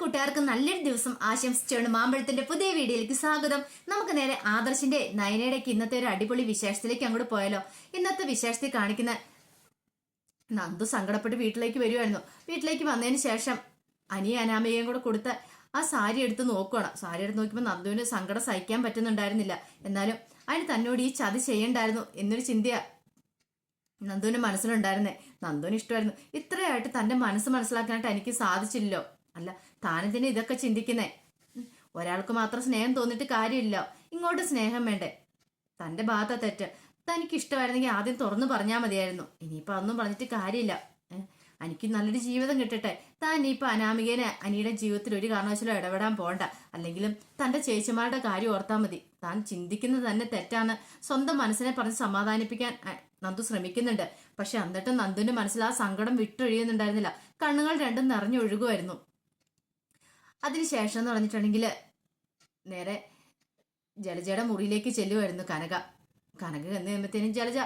കൂട്ടുകാർക്ക് നല്ലൊരു ദിവസം ആശംസിച്ചുകൊണ്ട് മാമ്പഴത്തിന്റെ പുതിയ വീഡിയോയിലേക്ക് സ്വാഗതം. നമുക്ക് നേരെ ആദർശിന്റെ നയനയുടെക്ക് ഇന്നത്തെ ഒരു അടിപൊളി വിശേഷത്തിലേക്ക് അങ്ങോട്ട് പോയാലോ. ഇന്നത്തെ വിശേഷത്തിൽ കാണിക്കുന്ന നന്ദു സങ്കടപ്പെട്ട് വീട്ടിലേക്ക് വരുമായിരുന്നു. വീട്ടിലേക്ക് വന്നതിന് ശേഷം അനിയ അനാമയും കൂടെ കൊടുത്ത ആ സാരി എടുത്ത് നോക്കുകയാണ്. സാരി എടുത്ത് നോക്കിയപ്പോൾ നന്ദുവിന് സങ്കടം സഹിക്കാൻ പറ്റുന്നുണ്ടായിരുന്നില്ല. എന്നാലും അതിന് തന്നോട് ഈ ചതി ചെയ്യണ്ടായിരുന്നു എന്നൊരു ചിന്തയാ നന്ദുവിന്റെ മനസ്സിലുണ്ടായിരുന്നേ. നന്ദുവിന് ഇഷ്ടമായിരുന്നു. ഇത്രയായിട്ട് തന്റെ മനസ്സ് മനസ്സിലാക്കാനായിട്ട് എനിക്ക് സാധിച്ചില്ലല്ലോ. അല്ല, താനെന്തിനാ ഇതൊക്കെ ചിന്തിക്കുന്നേ? ഒരാൾക്ക് മാത്രം സ്നേഹം തോന്നിട്ട് കാര്യമില്ല, ഇങ്ങോട്ട് സ്നേഹം വേണ്ടേ? തന്റെ ഭാഗത്ത തെറ്റ്. തനിക്ക് ഇഷ്ടമായിരുന്നെങ്കിൽ ആദ്യം തുറന്നു പറഞ്ഞാൽ മതിയായിരുന്നു. ഇനിയിപ്പൊ അതൊന്നും പറഞ്ഞിട്ട് കാര്യമില്ല. എനിക്ക് നല്ലൊരു ജീവിതം കിട്ടട്ടെ. താൻ ഇനിയിപ്പൊ അനാമികേനെ അനിയുടെ ജീവിതത്തിൽ ഒരു കാരണവശാലും ഇടപെടാൻ പോകണ്ട. അല്ലെങ്കിലും തന്റെ ചേച്ചിമാരുടെ കാര്യം ഓർത്താൽ മതി. താൻ ചിന്തിക്കുന്നത് തന്നെ തെറ്റാണ്. സ്വന്തം മനസ്സിനെ പറഞ്ഞ് സമാധാനിപ്പിക്കാൻ നന്ദു ശ്രമിക്കുന്നുണ്ട്. പക്ഷെ എന്നിട്ടും നന്ദുവിന്റെ മനസ്സിൽ ആ സങ്കടം വിട്ടൊഴിയുന്നുണ്ടായിരുന്നില്ല. കണ്ണുകൾ രണ്ടും നിറഞ്ഞൊഴുകുമായിരുന്നു. അതിനുശേഷം എന്ന് പറഞ്ഞിട്ടുണ്ടെങ്കിൽ നേരെ ജലജയുടെ മുറിയിലേക്ക് ചെല്ലുമായിരുന്നു കനക. കനക എന്ന് കഴിയുമ്പോഴത്തേനും ജലജ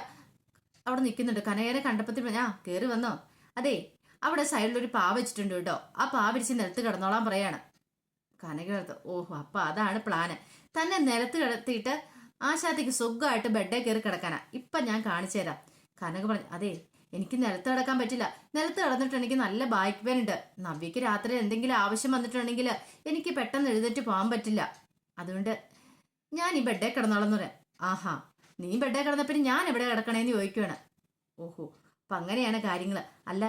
അവിടെ നിൽക്കുന്നുണ്ട്. കനകനെ കണ്ടപ്പത്തിൽ കയറി വന്നോ? അതെ, അവിടെ സൈഡിലൊരു പാ വെച്ചിട്ടുണ്ട് കേട്ടോ. ആ പാ വിരിച്ച് നിലത്ത് കിടന്നോളാൻ പറയാണ്. കനക എടുത്ത് ഓഹോ, അപ്പൊ അതാണ് പ്ലാന്. തന്നെ നിലത്ത് കിടത്തിയിട്ട് ആശാത്തേക്ക് സുഖമായിട്ട് ബെഡേ കയറി കിടക്കാനാ. ഇപ്പൊ ഞാൻ കാണിച്ചു തരാം. കനക പറഞ്ഞു അതെ, എനിക്ക് നിലത്ത് കിടക്കാൻ പറ്റില്ല. നിലത്ത് കിടന്നിട്ടുണ്ടെങ്കിൽ നല്ല ബാക്ക് പെയിൻ ഉണ്ട്. നവ്യക്ക് രാത്രി എന്തെങ്കിലും ആവശ്യം വന്നിട്ടുണ്ടെങ്കിൽ എനിക്ക് പെട്ടെന്ന് എഴുന്നേറ്റ് പോകാൻ പറ്റില്ല. അതുകൊണ്ട് ഞാൻ ഈ ബെഡേ കിടന്നോളാന്ന് പറയാം. ആഹാ, നീ ബെഡേ കിടന്നപ്പിന് ഞാൻ എവിടെ കിടക്കണേന്ന് ചോദിക്കുവാണ്. ഓഹോ, അപ്പൊ അങ്ങനെയാണ് കാര്യങ്ങൾ. അല്ല,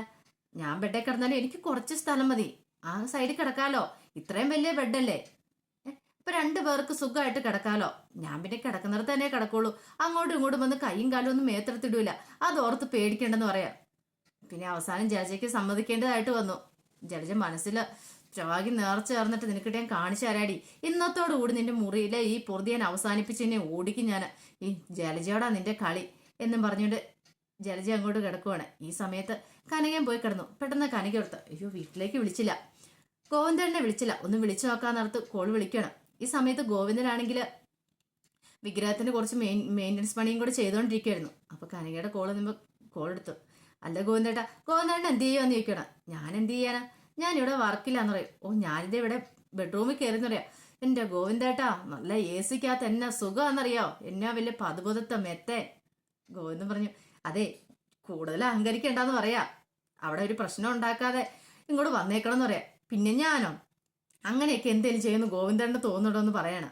ഞാൻ ബെഡേ കിടന്നാലും എനിക്ക് കുറച്ച് സ്ഥലം മതി. ആ സൈഡിൽ കിടക്കാലോ. ഇത്രയും വലിയ ബെഡല്ലേ. ഇപ്പൊ 2 പേർക്ക് സുഖമായിട്ട് കിടക്കാലോ. ഞാൻ പിന്നെ കിടക്കുന്നിടത്ത് തന്നെ കിടക്കുള്ളൂ. അങ്ങോട്ടും ഇങ്ങോട്ടും വന്ന് കൈയും കാലും ഒന്നും മേത്തെടുത്തിടൂല. അതോർത്ത് പേടിക്കേണ്ടെന്ന് പറയാം. പിന്നെ അവസാനം ജലജയ്ക്ക് സമ്മതിക്കേണ്ടതായിട്ട് വന്നു. ജലജ മനസ്സിൽ ചവാകി നേർച്ച ചേർന്നിട്ട് നിനക്കിട്ട് ഞാൻ കാണിച്ചു തരാടി. ഇന്നത്തോടു കൂടി നിന്റെ മുറിയിലെ ഈ പൊറുതി ഞാൻ അവസാനിപ്പിച്ചെന്നെ ഓടിക്കും ഞാൻ. ഈ ജലജയോടാ നിന്റെ കളി എന്നും പറഞ്ഞുകൊണ്ട് ജലജ അങ്ങോട്ട് കിടക്കുവാണ്. ഈ സമയത്ത് കനകയും പോയി കിടന്നു. പെട്ടെന്ന് കനക എടുത്ത് അയ്യോ, വീട്ടിലേക്ക് വിളിച്ചില്ല, ഗോവിന്ദനെ വിളിച്ചില്ല, ഒന്ന് വിളിച്ചു നോക്കാന്നേരത്ത് കോൾ വിളിക്കണം. ഈ സമയത്ത് ഗോവിന്ദനാണെങ്കിൽ വിഗ്രഹത്തിന് കുറച്ച് മെയിൻ്റനൻസ് പണിയും കൂടെ ചെയ്തുകൊണ്ടിരിക്കുകയായിരുന്നു. അപ്പൊ കനകയുടെ കോൾ നിന്നുമ്പോൾ കോൾ എടുത്തു. അല്ല ഗോവിന്ദേട്ടാ, ഗോവിന്ദേട്ടൻ എന്ത് ചെയ്യുമെന്ന് ചോദിക്കണം. ഞാൻ എന്ത് ചെയ്യാനാ, ഞാനിവിടെ വർക്കില്ലാന്ന് പറയും. ഓ, ഞാനിത് ഇവിടെ ബെഡ്റൂമിൽ കയറിയെന്ന് പറയാം. എൻ്റെ ഗോവിന്ദേട്ടാ, നല്ല എ സിക്കകത്ത് എന്നാ സുഖമാണെന്നറിയോ, എന്നാ വലിയ പതുപതുത്ത മെത്തേ. ഗോവിന്ദൻ പറഞ്ഞു അതെ, കൂടുതൽ അഹങ്കരിക്കണ്ടെന്ന് പറയാ. അവിടെ ഒരു പ്രശ്നം ഉണ്ടാക്കാതെ ഇങ്ങോട്ട് വന്നേക്കണം എന്ന് പറയാം. പിന്നെ ഞാനോ അങ്ങനെയൊക്കെ എന്തേലും ചെയ്യുന്നു ഗോവിന്ദന് തോന്നുന്നുണ്ടോ എന്ന് പറയണം.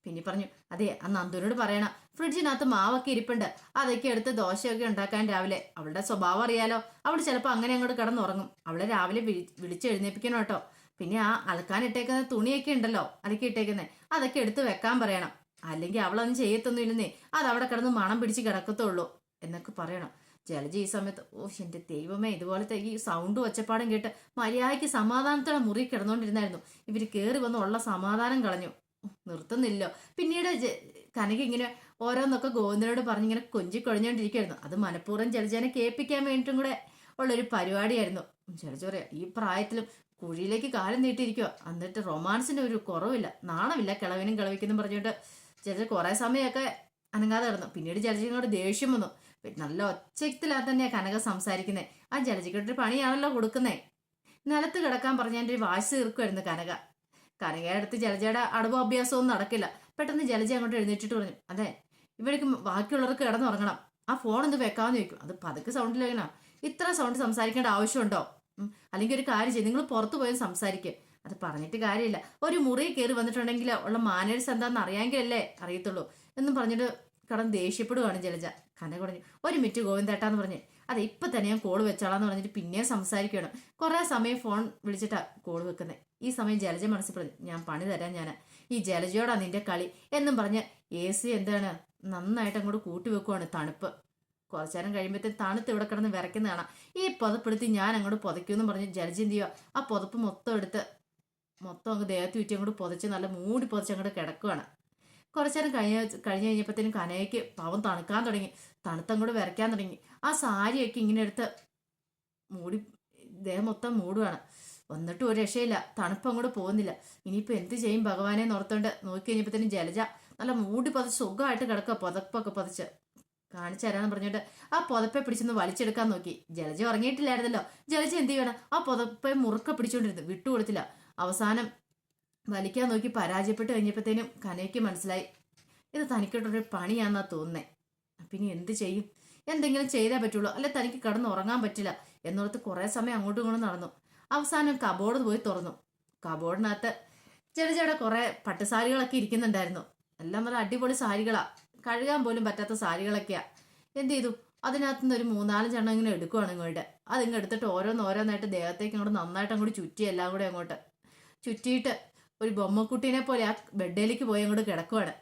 പിന്നെ പറഞ്ഞു അതെ, ആ നന്ദുവിനോട് പറയണം, ഫ്രിഡ്ജിനകത്ത് മാവൊക്കെ ഇരിപ്പുണ്ട്, അതൊക്കെ എടുത്ത് ദോശയൊക്കെ ഉണ്ടാക്കാൻ രാവിലെ. അവളുടെ സ്വഭാവം അറിയാലോ, അവൾ ചിലപ്പോൾ അങ്ങനെ അങ്ങോട്ട് കിടന്നുറങ്ങും. അവളെ രാവിലെ വിളിച്ചെഴുന്നേപ്പിക്കണം കേട്ടോ. പിന്നെ ആ അലക്കാൻ ഇട്ടേക്കുന്ന തുണിയൊക്കെ ഉണ്ടല്ലോ, അലക്കി ഇട്ടേക്കുന്നേ, അതൊക്കെ എടുത്ത് വെക്കാൻ പറയണം. അല്ലെങ്കിൽ അവളൊന്നും ചെയ്യത്തൊന്നും ഇല്ലെന്നേ, അത് അവിടെ കിടന്ന് മണം പിടിച്ച് കിടക്കത്തുള്ളൂ എന്നൊക്കെ പറയണം. ജലജ ഈ സമയത്ത് ഓ എന്റെ ദൈവമേ, ഇതുപോലത്തെ ഈ സൗണ്ടും ഒച്ചപ്പാടും കേട്ട് മര്യാദയ്ക്ക് സമാധാനത്തോടെ മുറി കിടന്നുകൊണ്ടിരുന്നായിരുന്നു. ഇവര് കയറി വന്ന് ഉള്ള സമാധാനം കളഞ്ഞു. നിർത്തുന്നില്ലോ. പിന്നീട് കനക ഇങ്ങനെ ഓരോന്നൊക്കെ ഗോവിന്ദനോട് പറഞ്ഞിങ്ങനെ കൊഞ്ചിക്കൊഴിഞ്ഞോണ്ടിരിക്കുവായിരുന്നു. അത് മനഃപൂർവ്വം ജലജനെ കേൾപ്പിക്കാൻ വേണ്ടിയിട്ടും കൂടെ ഉള്ളൊരു പരിപാടിയായിരുന്നു. ജലജ പറയാ ഈ പ്രായത്തിലും കുഴിയിലേക്ക് കാലം നീട്ടിയിരിക്കുക, എന്നിട്ട് റൊമാൻസിന്റെ ഒരു കുറവില്ല, നാണമില്ല കിളവിനും കിളവിക്കെന്നും പറഞ്ഞുകൊണ്ട് ജലജ കുറെ സമയമൊക്കെ അനങ്ങാതെ കിടന്നു. പിന്നീട് ജലജയോട് ദേഷ്യം വന്നു. നല്ല ഒച്ചത്തിലാ തന്നെയാ കനക സംസാരിക്കുന്നത്. ആ ജലജയ്ക്കൊരു പണിയാണല്ലോ കൊടുക്കുന്നേ. നിലത്ത് കിടക്കാൻ പറഞ്ഞ എൻ്റെ ഒരു വാശി തീർക്കുമായിരുന്നു കനക. കനകയുടെ അടുത്ത് ജലജയുടെ അടവ് അഭ്യാസമൊന്നും നടക്കില്ല. പെട്ടെന്ന് ജലജ അങ്ങോട്ട് എഴുന്നേറ്റിട്ട് പറഞ്ഞു അതെ, ഇവിടേക്ക് ബാക്കിയുള്ളവർക്ക് കിടന്നുറങ്ങണം, ആ ഫോൺ ഒന്ന് വെക്കാമെന്ന് ചോദിക്കും. അത് പതുക്കെ സൗണ്ടിലേക്കണോ, ഇത്ര സൗണ്ട് സംസാരിക്കേണ്ട ആവശ്യമുണ്ടോ? അല്ലെങ്കിൽ ഒരു കാര്യം ചെയ്യും, നിങ്ങൾ പുറത്തു പോയി സംസാരിക്കുക. അത് പറഞ്ഞിട്ട് കാര്യമില്ല, ഒരു മുറി കയറി വന്നിട്ടുണ്ടെങ്കിൽ ഉള്ള മാനേഴ്സ് എന്താണെന്ന് അറിയാമെങ്കിലല്ലേ അറിയത്തുള്ളൂ എന്നും പറഞ്ഞിട്ട് കടന്ന് ദേഷ്യപ്പെടുകയാണ് ജലജ. കനക പറഞ്ഞു ഒരു മിനിറ്റ് ഗോവിന്ദേട്ടാന്ന് പറഞ്ഞ് അതെ ഇപ്പൊ തന്നെ ഞാൻ കോള് വെച്ചാളാന്ന് പറഞ്ഞിട്ട് പിന്നെയും സംസാരിക്കുകയാണ്. കുറെ സമയം ഫോൺ വിളിച്ചിട്ടാ കോള് വെക്കുന്നത്. ഈ സമയം ജലജ മനസ്സിൽ പറഞ്ഞു ഞാൻ പണി തരാൻ, ഞാൻ ഈ ജലജയോടാ നിന്റെ കളി എന്നും പറഞ്ഞ് എ സി എന്താണ് നന്നായിട്ട് അങ്ങോട്ട് കൂട്ടി വെക്കുവാണ്. തണുപ്പ് കുറച്ചേരം കഴിയുമ്പോഴത്തേക്ക് തണുത്ത് ഇവിടെ കിടന്ന് വിറയ്ക്കുന്ന കാണാം. ഈ പുതപ്പെടുത്തി ഞാൻ അങ്ങോട്ട് പുതയ്ക്കുമെന്നും പറഞ്ഞ് ജലജ എന്ത് ചെയ്യുക, ആ പുതപ്പ് മൊത്തം എടുത്ത് മൊത്തം അങ്ങ് ദേഹത്ത് ചുറ്റി അങ്ങോട്ട് പുതച്ച് നല്ല മൂടി പുതച്ച് അങ്ങോട്ട് കിടക്കുവാണ്. കുറച്ചേരം കഴിഞ്ഞ് കഴിഞ്ഞപ്പോഴത്തേനും കനയ്ക്ക് പാവം തണുക്കാൻ തുടങ്ങി. തണുത്തങ്ങോട്ട് വിറയ്ക്കാൻ തുടങ്ങി. ആ സാരിയൊക്കെ ഇങ്ങനെ എടുത്ത് മൂടി ദേഹം മൊത്തം മൂടുവാണ്. വന്നിട്ടും ഒരു രക്ഷയില്ല, തണുപ്പ് അങ്ങോട്ട് പോകുന്നില്ല. ഇനിയിപ്പോൾ എന്ത് ചെയ്യും ഭഗവാനെ നോർത്തോണ്ട് നോക്കി കഴിഞ്ഞപ്പോഴത്തേനും ജലജ നല്ല മൂടി പതിച്ച് സുഖമായിട്ട് കിടക്കുക. പുതപ്പൊക്കെ പതിച്ച് കാണിച്ചു തരാന്ന് പറഞ്ഞിട്ട് ആ പുതപ്പെ പിടിച്ചൊന്ന് വലിച്ചെടുക്കാൻ നോക്കി. ജലജ ഉറങ്ങിയിട്ടില്ലായിരുന്നല്ലോ. ജലജ എന്ത് ചെയ്യണം, ആ പുതപ്പെ മുറുക്ക പിടിച്ചോണ്ടിരുന്നു, വിട്ടുകൊടുത്തില്ല. അവസാനം വലിക്കാൻ നോക്കി പരാജയപ്പെട്ട് കഴിഞ്ഞപ്പോഴത്തേനും കനയ്ക്ക് മനസ്സിലായി ഇത് തനിക്കിട്ടൊരു പണിയാന്നാ തോന്നുന്നേ. പിന്നെ എന്ത് ചെയ്യും? എന്തെങ്കിലും ചെയ്തേ പറ്റുള്ളൂ, അല്ലെ തനിക്ക് കിടന്ന് ഉറങ്ങാൻ പറ്റില്ല എന്നോർത്ത് കുറേ സമയം അങ്ങോട്ടും ഇങ്ങോട്ടും നടന്നു. അവസാനം കബോർഡ് പോയി തുറന്നു. കബോർഡിനകത്ത് ചെറിയ കുറെ പട്ടുസാരികളൊക്കെ ഇരിക്കുന്നുണ്ടായിരുന്നു. എല്ലാം നല്ല അടിപൊളി സാരികളാ, കഴുകാൻ പോലും പറ്റാത്ത സാരികളൊക്കെയാ. എന്ത് ചെയ്തു, അതിനകത്തുനിന്ന് ഒരു 3-4 ഇങ്ങനെ എടുക്കുവാണ് ഇങ്ങോട്ട്. അതിങ്ങ് എടുത്തിട്ട് ഓരോന്നോരോന്നായിട്ട് ദേഹത്തേക്ക് അങ്ങോട്ട് നന്നായിട്ട് അങ്ങോട്ട് ചുറ്റി, എല്ലാം കൂടെ അങ്ങോട്ട് ചുറ്റിയിട്ട് ഒരു ബൊമ്മക്കുട്ടീനെ പോലെ ആ ബെഡിലേക്ക് പോയി അങ്ങോട്ട് കിടക്കുവാണ്.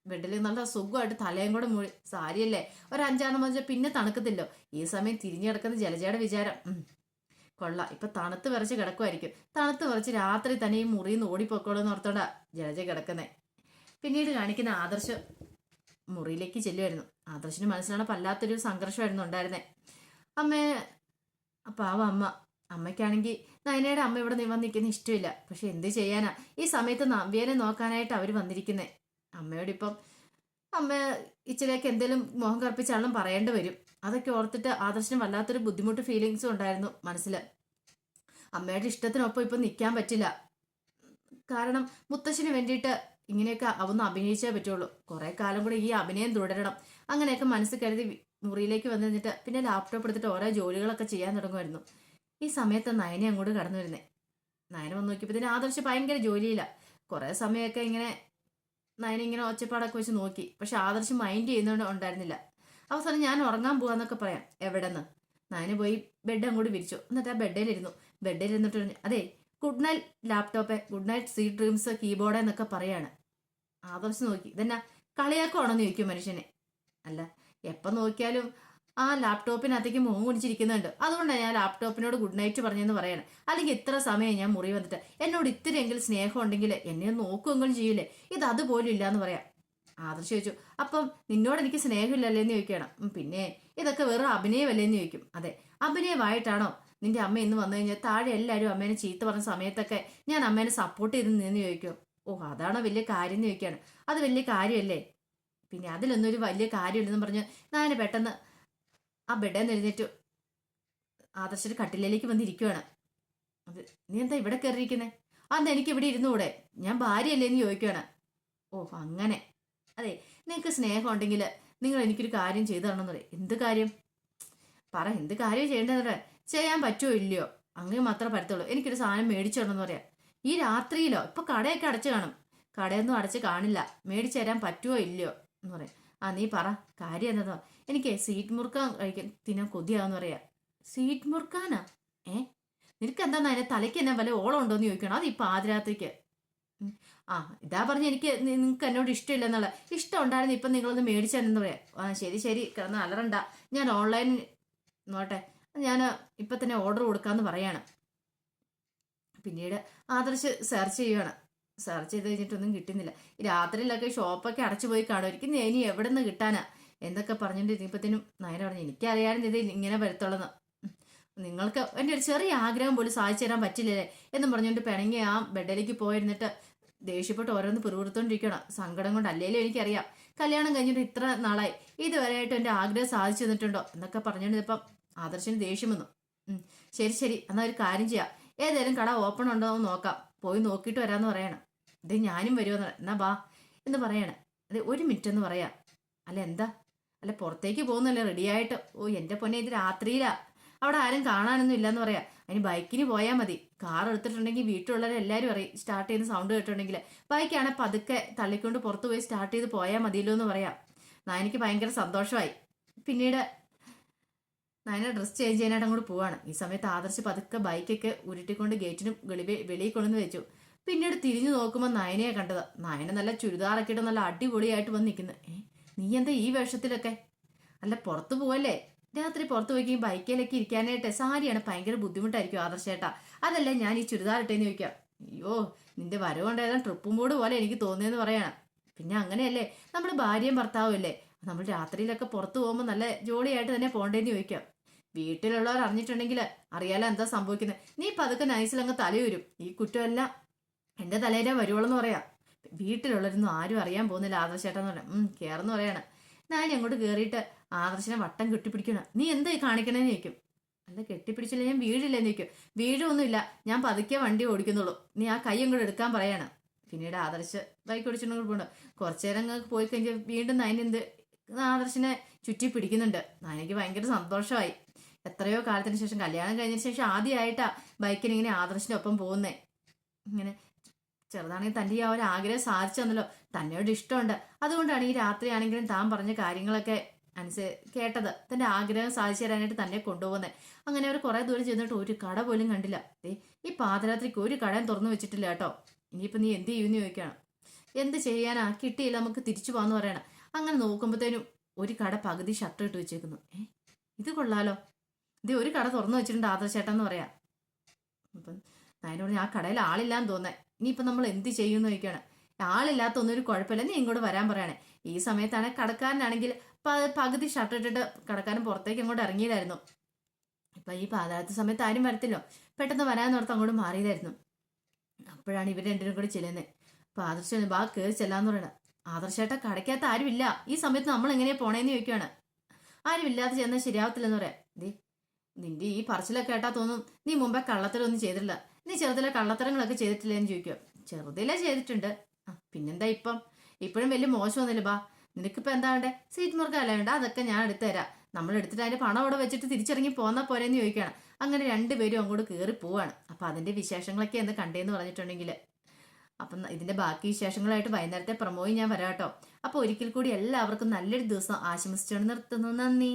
ബെഡിൽ നല്ല സുഖമായിട്ട് തലയും കൂടെ മൂടി. സാരിയല്ലേ, ഒരു 5-6 മണിച്ച പിന്നെ തണുക്കത്തില്ലോ. ഈ സമയം തിരിഞ്ഞു കിടക്കുന്ന ജലജയുടെ വിചാരം, കൊള്ളാം, ഇപ്പൊ തണുത്ത് വിറച്ച് കിടക്കുമായിരിക്കും. തണുത്ത് വിറച്ച് രാത്രി തന്നെ ഈ മുറിയിൽ നിന്ന് ഓടിപ്പോക്കോളൂ എന്ന് ഓർത്തോണ്ടാ ജലജ കിടക്കുന്നേ. പിന്നീട് കാണിക്കുന്ന ആദർശ് മുറിയിലേക്ക് ചെല്ലുമായിരുന്നു. ആദർശിന് മനസ്സിലാണ് വല്ലാത്തൊരു സംഘർഷമായിരുന്നു ഉണ്ടായിരുന്നേ. അമ്മയെ പാവ അമ്മയ്ക്കാണെങ്കിൽ നയനയുടെ അമ്മ ഇവിടെ വന്ന് നിൽക്കുന്ന ഇഷ്ടമില്ല. പക്ഷെ എന്ത് ചെയ്യാനാ, ഈ സമയത്ത് നവ്യനെ നോക്കാനായിട്ട് അവർ വന്നിരിക്കുന്നേ. അമ്മയോടിപ്പം അമ്മ ഇച്ചിരിയൊക്കെ എന്തെങ്കിലും മോഹം കറുപ്പിച്ചാലും പറയേണ്ടി വരും. അതൊക്കെ ഓർത്തിട്ട് ആദർശിന് വല്ലാത്തൊരു ബുദ്ധിമുട്ട് ഫീലിങ്സും ഉണ്ടായിരുന്നു മനസ്സിൽ. അമ്മയുടെ ഇഷ്ടത്തിനൊപ്പം ഇപ്പം നിൽക്കാൻ പറ്റില്ല. കാരണം മുത്തശ്ശിന് വേണ്ടിയിട്ട് ഇങ്ങനെയൊക്കെ അവന്ന് അഭിനയിച്ചേ പറ്റുള്ളൂ. കുറെ കാലം കൂടെ ഈ അഭിനയം തുടരണം. അങ്ങനെയൊക്കെ മനസ്സിൽ കരുതി മുറിയിലേക്ക് വന്നു കഴിഞ്ഞിട്ട് പിന്നെ ലാപ്ടോപ്പ് എടുത്തിട്ട് ഓരോ ജോലികളൊക്കെ ചെയ്യാൻ തുടങ്ങുമായിരുന്നു. ഈ സമയത്ത് നയനെ അങ്ങോട്ട് കടന്നു വരുന്നേ. നയന വന്ന് നോക്കിയപ്പോൾ ആദർശ് ഭയങ്കര ജോലിയില്ല. കുറെ സമയമൊക്കെ ഇങ്ങനെ നയന ഇങ്ങനെ ഒച്ചപ്പാടൊക്കെ വെച്ച് നോക്കി. പക്ഷെ ആദർശ് മൈൻഡ് ചെയ്യുന്നതുകൊണ്ട് ഉണ്ടായിരുന്നില്ല. അവസാനം ഞാൻ ഉറങ്ങാൻ പോവാന്നൊക്കെ പറയാം. എവിടെന്ന് നയന പോയി ബെഡ് അങ്ങോട്ട് വിരിച്ചു. എന്നിട്ട് ആ ബെഡിലിരുന്നു. ബെഡിലിരുന്നിട്ട് അതെ, good night laptop, good night sweet dreams keyboard എന്നൊക്കെ പറയാണ്. ആദർശ് നോക്കി. ഇതെന്നാ കളിയാക്കുവാണോന്ന് ചോദിക്കും മനുഷ്യനെ. അല്ല, എപ്പം നോക്കിയാലും ആ ലാപ്ടോപ്പിനകത്തേക്ക് മുഖം കുടിച്ചിരിക്കുന്നുണ്ട്. അതുകൊണ്ടാണ് ഞാൻ ലാപ്ടോപ്പിനോട് ഗുഡ് നൈറ്റ് പറഞ്ഞെന്ന് പറയണം. അല്ലെങ്കിൽ ഇത്ര സമയം ഞാൻ മുറി വന്നിട്ട് എന്നോട് ഇത്തിരിയെങ്കിലും സ്നേഹം ഉണ്ടെങ്കിൽ എന്നെ നോക്കുമെങ്കിലും ചെയ്യില്ലേ. ഇത് അതുപോലും ഇല്ലാന്ന് പറയാം. ആദർശ് ചോദിച്ചു, അപ്പം നിന്നോട് എനിക്ക് സ്നേഹമില്ലല്ലേന്ന് ചോദിക്കണം. പിന്നെ ഇതൊക്കെ വെറും അഭിനയമല്ലേന്ന് ചോദിക്കും. അതെ, അഭിനയമായിട്ടാണോ നിന്റെ അമ്മ ഇന്ന് വന്നു കഴിഞ്ഞാൽ താഴെ എല്ലാവരും അമ്മേനെ ചീത്ത പറഞ്ഞ സമയത്തൊക്കെ ഞാൻ അമ്മേനെ സപ്പോർട്ട് ചെയ്ത് നിന്ന് ചോദിക്കും. ഓ, അതാണോ വലിയ കാര്യം എന്ന് ചോദിക്കുകയാണ്. അത് വലിയ കാര്യമല്ലേ? പിന്നെ അതിലൊന്നും ഒരു വലിയ കാര്യമില്ലെന്ന് പറഞ്ഞ് ഞാൻ പെട്ടെന്ന് ആ ബെഡേന്ന് എഴുന്നേറ്റു. ആദർശന്റെ കട്ടിലേക്ക് വന്നിരിക്കുവാണ്. അത് നീ എന്താ ഇവിടെ കയറിയിരിക്കുന്നേ? അന്ന് എനിക്ക് ഇവിടെ ഇരുന്നുകൂടെ? ഞാൻ ഭാര്യയല്ലേന്ന് ചോദിക്കുവാണ്. ഓ, അങ്ങനെ. അതെ, നിങ്ങൾക്ക് സ്നേഹം ഉണ്ടെങ്കിൽ നിങ്ങൾ എനിക്കൊരു കാര്യം ചെയ്തു തരണമെന്ന് പറയും. എന്ത് കാര്യം പറ, എന്ത് കാര്യം ചെയ്യേണ്ടതെന്ന് ചെയ്യാൻ പറ്റുമോ ഇല്ലയോ? അങ്ങനെ മാത്രമേ പറ്റത്തുള്ളൂ. എനിക്കൊരു സാധനം മേടിച്ചു തരണമെന്ന് പറയാം. ഈ രാത്രിയിലോ? ഇപ്പൊ കടയൊക്കെ അടച്ചു കാണും. കടയൊന്നും അടച്ച് കാണില്ല. മേടിച്ചു തരാൻ പറ്റുമോ ഇല്ലയോ എന്ന് പറയാം. ആ, നീ പറ, കാര്യം എന്നതോ? എനിക്ക് സ്വീറ്റ് മുറുക്കാൻ കഴിക്കാൻ തിന്നാൻ കൊതിയാന്ന് പറയാ. സ്വീറ്റ് മുറുക്കാനാ? നിനക്ക് എന്താന്ന് അതിനെ തലയ്ക്ക് എന്നാ വല്ല ഓളം ഉണ്ടോന്ന് ചോദിക്കണം. അത് ഇപ്പൊ ആദ്യരാത്രിക്ക്. ആ, ഇതാ പറഞ്ഞ എനിക്ക് നിങ്ങൾക്ക് എന്നോട് ഇഷ്ടമില്ലെന്നുള്ള. ഇഷ്ടം ഉണ്ടായിരുന്നു, ഇപ്പം നിങ്ങളൊന്ന് മേടിച്ചെന്ന് പറയാം. ആ, ശരി ശരി, കിടന്ന് അലറണ്ട. ഞാൻ ഓൺലൈൻ നോട്ടെ, ഞാൻ ഇപ്പം തന്നെ ഓർഡർ കൊടുക്കാമെന്ന് പറയാണ്. പിന്നീട് ആദർശ് സെർച്ച് ചെയ്യുവാണ്. സെർച്ച് ചെയ്ത് കഴിഞ്ഞിട്ടൊന്നും കിട്ടുന്നില്ല. ഈ രാത്രിയിലൊക്കെ ഷോപ്പൊക്കെ അടച്ചു പോയി കാണുമായിരിക്കും. ഇനി എവിടെ നിന്ന് കിട്ടാനാ എന്നൊക്കെ പറഞ്ഞിട്ടിരിക്കുമ്പത്തേനും നയന പറഞ്ഞു, എനിക്കറിയാനും ഇത് ഇങ്ങനെ വരത്തുള്ളെന്ന്. നിങ്ങൾക്ക് എൻ്റെ ഒരു ചെറിയ ആഗ്രഹം പോലും സാധിച്ചു തരാൻ പറ്റില്ലേ എന്നും പറഞ്ഞുകൊണ്ട് പിണങ്ങി ആ ബെഡിലേക്ക് പോയിരുന്നിട്ട് ദേഷ്യപ്പെട്ട് ഓരോന്ന് പിറുപിറുത്തോണ്ടിരിക്കണം. സങ്കടം കൊണ്ട്. അല്ലേലും എനിക്കറിയാം, കല്യാണം കഴിഞ്ഞിട്ട് ഇത്ര നാളായി ഇതുവരെയായിട്ട് എൻ്റെ ആഗ്രഹം സാധിച്ചു തന്നിട്ടുണ്ടോ എന്നൊക്കെ പറഞ്ഞുകൊണ്ട് ഇപ്പം ആദർശന് ദേഷ്യം വന്നു. ശരി ശരി, എന്നാൽ ഒരു കാര്യം ചെയ്യാം, ഏതായാലും കട ഓപ്പൺ ഉണ്ടോ എന്ന് നോക്കാം, പോയി നോക്കിയിട്ട് വരാമെന്ന് പറയണം. ഇത് ഞാനും വരുമെന്ന്. എന്നാ വാ എന്ന് പറയാണ്. അത് 1 മിനിറ്റ് എന്ന് പറയാം. അല്ല എന്താ? അല്ല പുറത്തേക്ക് പോകുന്നല്ലേ റെഡിയായിട്ട്? ഓ എൻ്റെ പൊന്നെ, ഇത് രാത്രിയിലാ, അവിടെ ആരും കാണാനൊന്നും ഇല്ലെന്ന് പറയാം. അതിന് ബൈക്കിന് പോയാൽ മതി. കാർ എടുത്തിട്ടുണ്ടെങ്കിൽ വീട്ടിലുള്ളവരെല്ലാവരും അറിയും സ്റ്റാർട്ട് ചെയ്യുന്ന സൗണ്ട് കേട്ടിട്ടുണ്ടെങ്കിൽ. ബൈക്കാണെങ്കിൽ പതുക്കെ തള്ളിക്കൊണ്ട് പുറത്തു പോയി സ്റ്റാർട്ട് ചെയ്ത് പോയാൽ മതിയല്ലോ എന്ന് പറയാം. എനിക്ക് ഭയങ്കര സന്തോഷമായി. പിന്നീട് നയന ഡ്രസ്സ് ചേഞ്ച് ചെയ്യാനായിട്ട് അങ്ങോട്ട് പോവാണ്. ഈ സമയത്ത് ആദർശ് പതുക്കെ ബൈക്കൊക്കെ ഉരുട്ടിക്കൊണ്ട് ഗേറ്റിന് വെളിയിൽ കൊണ്ടുവന്ന് വെച്ചു. പിന്നീട് തിരിഞ്ഞു നോക്കുമ്പോൾ നയനയെ കണ്ടത്. നയന നല്ല ചുരിദാറൊക്കെ ഇട്ട് നല്ല അടിപൊളിയായിട്ട് വന്ന് നിൽക്കുന്നത്. നീ എന്താ ഈ വേഷത്തിലൊക്കെ? അല്ല പുറത്തു പോവല്ലേ? രാത്രി പുറത്ത് പോയി ബൈക്കിലൊക്കെ ഇരിക്കാനായിട്ട് സാരിയാണ് ഭയങ്കര ബുദ്ധിമുട്ടായിരിക്കും ആദർശേട്ടാ. അതല്ലേ ഞാൻ ഈ ചുരിദാർ ഇട്ടേന്ന് ചോദിക്കാം. അയ്യോ, നിന്റെ വരവുണ്ടായതാണ് ട്രിപ്പ് മൂഡ് പോലെ എനിക്ക് തോന്നിയെന്ന് പറയണം. പിന്നെ അങ്ങനെയല്ലേ, നമ്മൾ ഭാര്യയും ഭർത്താവും അല്ലേ, നമ്മൾ രാത്രിയിലൊക്കെ പുറത്തു പോകുമ്പോൾ നല്ല ജോളിയായിട്ട് തന്നെ പോണ്ടേന്ന് ചോദിക്കാം. വീട്ടിലുള്ളവർ അറിഞ്ഞിട്ടുണ്ടെങ്കിൽ അറിയാലോ എന്താ സംഭവിക്കുന്നത്. നീ പതുക്കെ നൈസിലങ്ങ് തലയൂരും. ഈ കുറ്റമെല്ലാം എൻ്റെ തലേരെ വരുവോളെന്ന് പറയാം. വീട്ടിലുള്ളവരൊന്നും ആരും അറിയാൻ പോകുന്നില്ല ആദർശേട്ടാന്ന് പറയാം. കയറെന്ന് പറയാണ്. ഞാൻ അങ്ങോട്ട് കയറിയിട്ട് ആദർശനെ വട്ടം കെട്ടിപ്പിടിക്കണം. നീ എന്തായി കാണിക്കണേന്ന് ചോദിക്കും. അല്ല കെട്ടിപ്പിടിച്ചില്ല ഞാൻ വീഴില്ലെന്ന് ചോദിക്കും. വീഴൊന്നുമില്ല, ഞാൻ പതുക്കെ വണ്ടി ഓടിക്കുന്നുള്ളൂ, നീ ആ കൈ അങ്ങോട്ട് എടുക്കാൻ പറയാണ്. പിന്നീട് ആദർശ് ബൈക്ക് ഓടിച്ചിട്ട് പോകണ്ട. കുറച്ചു നേരം അങ്ങ് പോയി കഴിഞ്ഞാൽ വീണ്ടും നയനെന്ത് ആദർശിനെ ചുറ്റി പിടിക്കുന്നുണ്ട്. നയനയ്ക്ക് ഭയങ്കര സന്തോഷമായി. എത്രയോ കാലത്തിന് ശേഷം, കല്യാണം കഴിഞ്ഞതിന് ശേഷം ആദ്യമായിട്ടാ ബൈക്കിന് ഇങ്ങനെ ആദർശിന്റെ ഒപ്പം പോകുന്നേ. ഇങ്ങനെ ചെറുതാണെങ്കിൽ തൻ്റെ ആ ഒരു ആഗ്രഹം സാധിച്ചു തന്നല്ലോ, തന്നോട് ഇഷ്ടമുണ്ട്. അതുകൊണ്ടാണ് ഈ രാത്രിയാണെങ്കിലും താൻ പറഞ്ഞ കാര്യങ്ങളൊക്കെ കേട്ടത്, തന്റെ ആഗ്രഹം സാധിച്ചു തരാനായിട്ട് തന്നെ കൊണ്ടുപോകുന്നത്. അങ്ങനെ അവർ കുറെ ദൂരം ചെന്നിട്ട് ഒരു കട പോലും കണ്ടില്ല. ഈ പാതിരാത്രിക്ക് ഒരു കടയും തുറന്നു വെച്ചിട്ടില്ല കേട്ടോ. ഇനിയിപ്പോൾ നീ എന്ത് ചെയ്യുമെന്ന് ചോദിക്കണം. എന്ത് ചെയ്യാനാ, കിട്ടിയില്ല, നമുക്ക് തിരിച്ചു പോകാന്ന് പറയണം. അങ്ങനെ നോക്കുമ്പോഴത്തേനും ഒരു കട പകുതി ഷട്ടർ ഇട്ട് വെച്ചേക്കുന്നു. ഇത് കൊള്ളാലോ, ഇത് ഒരു കട തുറന്നു വെച്ചിട്ടുണ്ട് ആദർശേട്ടാന്ന് പറയാം. അപ്പം അതിനോട് ആ കടയിൽ ആളില്ലാന്ന് തോന്നേ. ഇനിയിപ്പം നമ്മൾ എന്ത് ചെയ്യുമെന്ന് ചോദിക്കുകയാണ്. ആളില്ലാത്ത ഒന്നൊരു കുഴപ്പമില്ല, നീ ഇങ്ങോട്ട് വരാൻ പറയണേ. ഈ സമയത്താണ് കടക്കാരനാണെങ്കിൽ പകുതി ഷട്ടർ ഇട്ടിട്ട് കടക്കാരൻ പുറത്തേക്ക് അങ്ങോട്ട് ഇറങ്ങിയതായിരുന്നു. ഇപ്പൊ ഈ പാതാളത്തെ സമയത്ത് ആരും വരത്തില്ലോ, പെട്ടെന്ന് വരാന്നോർത്ത് അങ്ങോട്ട് മാറിയതായിരുന്നു. അപ്പോഴാണ് ഇവർ രണ്ടിനും കൂടി ചെല്ലുന്നത്. അപ്പൊ ആദർശ ബാ കയറി ചെല്ലാന്ന് പറയണ. ആദർശേട്ട കടയ്ക്കകത്ത് ആരുമില്ല, ഈ സമയത്ത് നമ്മൾ എങ്ങനെയാ പോണേന്ന് ചോദിക്കുകയാണ്. ആരുമില്ലാതെ ചെന്നാൽ ശരിയാവത്തില്ലെന്ന് പറയാം. നിന്റെ ഈ പറച്ചിലൊക്കെ കേട്ടാ തോന്നും നീ മുമ്പേ കള്ളത്തരമൊന്നും ചെയ്തിട്ടില്ല, നീ ചെറുതിലെ കള്ളത്തരങ്ങളൊക്കെ ചെയ്തിട്ടില്ലേന്ന് ചോദിക്കുക. ചെറുതിലെ ചെയ്തിട്ടുണ്ട്, പിന്നെന്താ ഇപ്പോഴും വലിയ മോശമൊന്നുമില്ല. ബാ നിനക്കിപ്പോ എന്താ വേണ്ടേ? സീറ്റ് മുറുക്കല്ല വേണ്ട, അതൊക്കെ ഞാൻ എടുത്തു തരാം. നമ്മൾ എടുത്തിട്ട് അതിന്റെ പണം അവിടെ വെച്ചിട്ട് തിരിച്ചിറങ്ങി പോന്നാ പോരെന്ന് ചോദിക്കുകയാണ്. അങ്ങനെ രണ്ടുപേരും അങ്ങോട്ട് കയറി പോവാണ്. അപ്പൊ അതിന്റെ വിശേഷങ്ങളൊക്കെ എന്ത് കണ്ടേന്ന് പറഞ്ഞിട്ടുണ്ടെങ്കിൽ, അപ്പം ഇതിന്റെ ബാക്കി വിശേഷങ്ങളായിട്ട് വൈകുന്നേരത്തെ പ്രമോയും ഞാൻ വരാം കേട്ടോ. അപ്പൊ ഒരിക്കൽ കൂടി എല്ലാവർക്കും നല്ലൊരു ദിവസം ആശംസിച്ചുകൊണ്ട് നിർത്തുന്നു. നന്ദി.